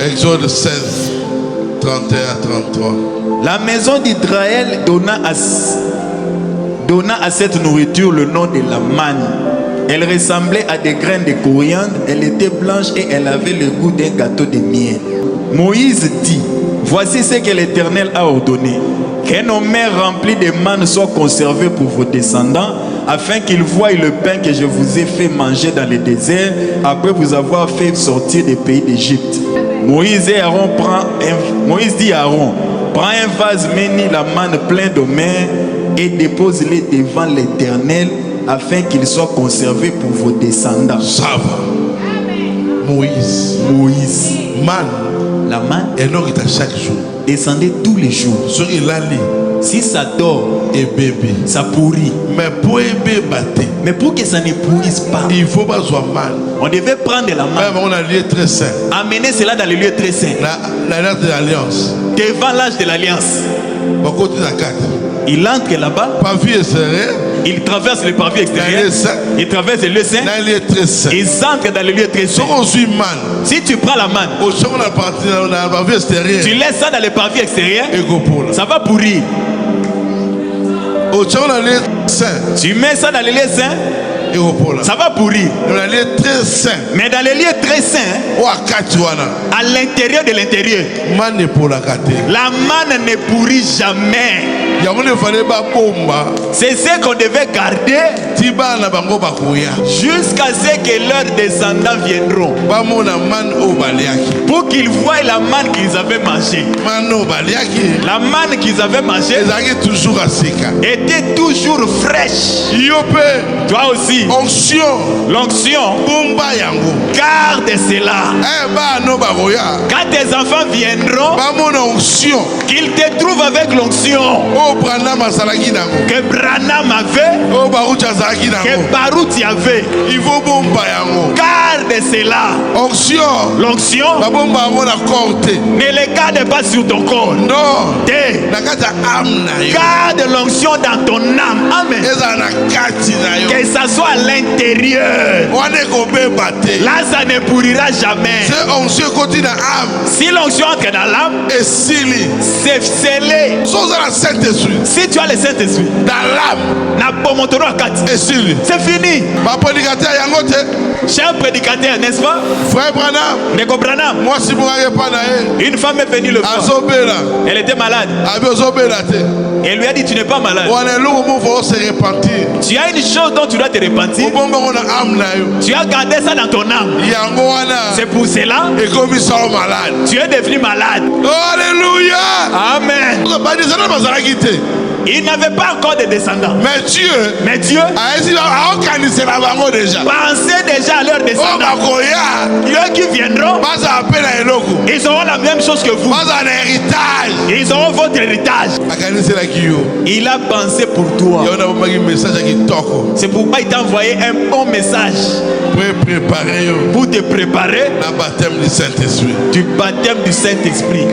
Exode 16, 31 à 33. La maison d'Israël donna à cette nourriture le nom de la manne. Elle ressemblait à des graines de coriandre, elle était blanche et elle avait le goût d'un gâteau de miel. Moïse dit, voici ce que l'Éternel a ordonné, qu'un omer rempli de manne soit conservé pour vos descendants, afin qu'ils voient le pain que je vous ai fait manger dans le désert, après vous avoir fait sortir des pays d'Égypte. Moïse dit à Aaron, prends un vase, mets la manne plein d'omer et dépose-les devant l'Éternel, afin qu'ils soient conservés pour vos descendants. Ça va. Moïse. Man. La manne est donc à chaque jour. Descendait tous les jours. Sur il a lit. Si ça dort, et bébé, ça pourrit. Mais pour bébé, mais pour que ça ne pourrisse pas, il faut pas soit mal. On devait prendre la manne. Même on a un lieu très saint. Amener cela dans le lieu très saint. L'alliance de l'alliance. Devant l'âge de l'alliance. Il entre là-bas. Il traverse le parvis extérieur. Il traverse le lieu saint. Il entre dans le lieu très saint. Si tu prends la manne, tu laisses ça dans le parvis extérieur, ça va pourrir. Tu mets ça dans le lieu saint, ça va pourrir. Mais dans le lieu très saint, à l'intérieur de l'intérieur, la manne ne pourrit jamais. C'est ce qu'on devait garder jusqu'à ce que leurs descendants viendront, pour qu'ils voient la manne qu'ils avaient mangée. La manne qu'ils avaient mangée était toujours fraîche. Toi aussi, l'onction, garde cela. Quand tes enfants viendront, qu'ils te trouvent avec l'onction que Branham avait, que Baruch avait. Garde cela. L'onction ne le garde pas sur ton corps. Garde l'onction dans ton âme. Amen. Que ça soit à l'intérieur. Là, ça ne pourrira jamais. Si l'onction entre dans l'âme, c'est scellé. Si tu as le Saint-Esprit dans l'âme, c'est fini. Cher prédicateur, n'est-ce pas? Frère Branham, une femme est venue le voir. Elle était malade. Elle lui a dit, tu n'es pas malade. Tu as une chose dont tu dois te repentir. Tu as gardé ça dans ton âme. C'est pour cela tu es devenu malade. Alléluia. Amen. Il n'avait pas encore de descendants. Mais Dieu pensait déjà à leurs descendants. Eux qui viendront, ils auront la même chose que vous. Ils auront votre héritage. Il a pensé pour toi. C'est pourquoi il t'a envoyé un bon message pour te préparer du baptême du Saint-Esprit. Du baptême du Saint-Esprit.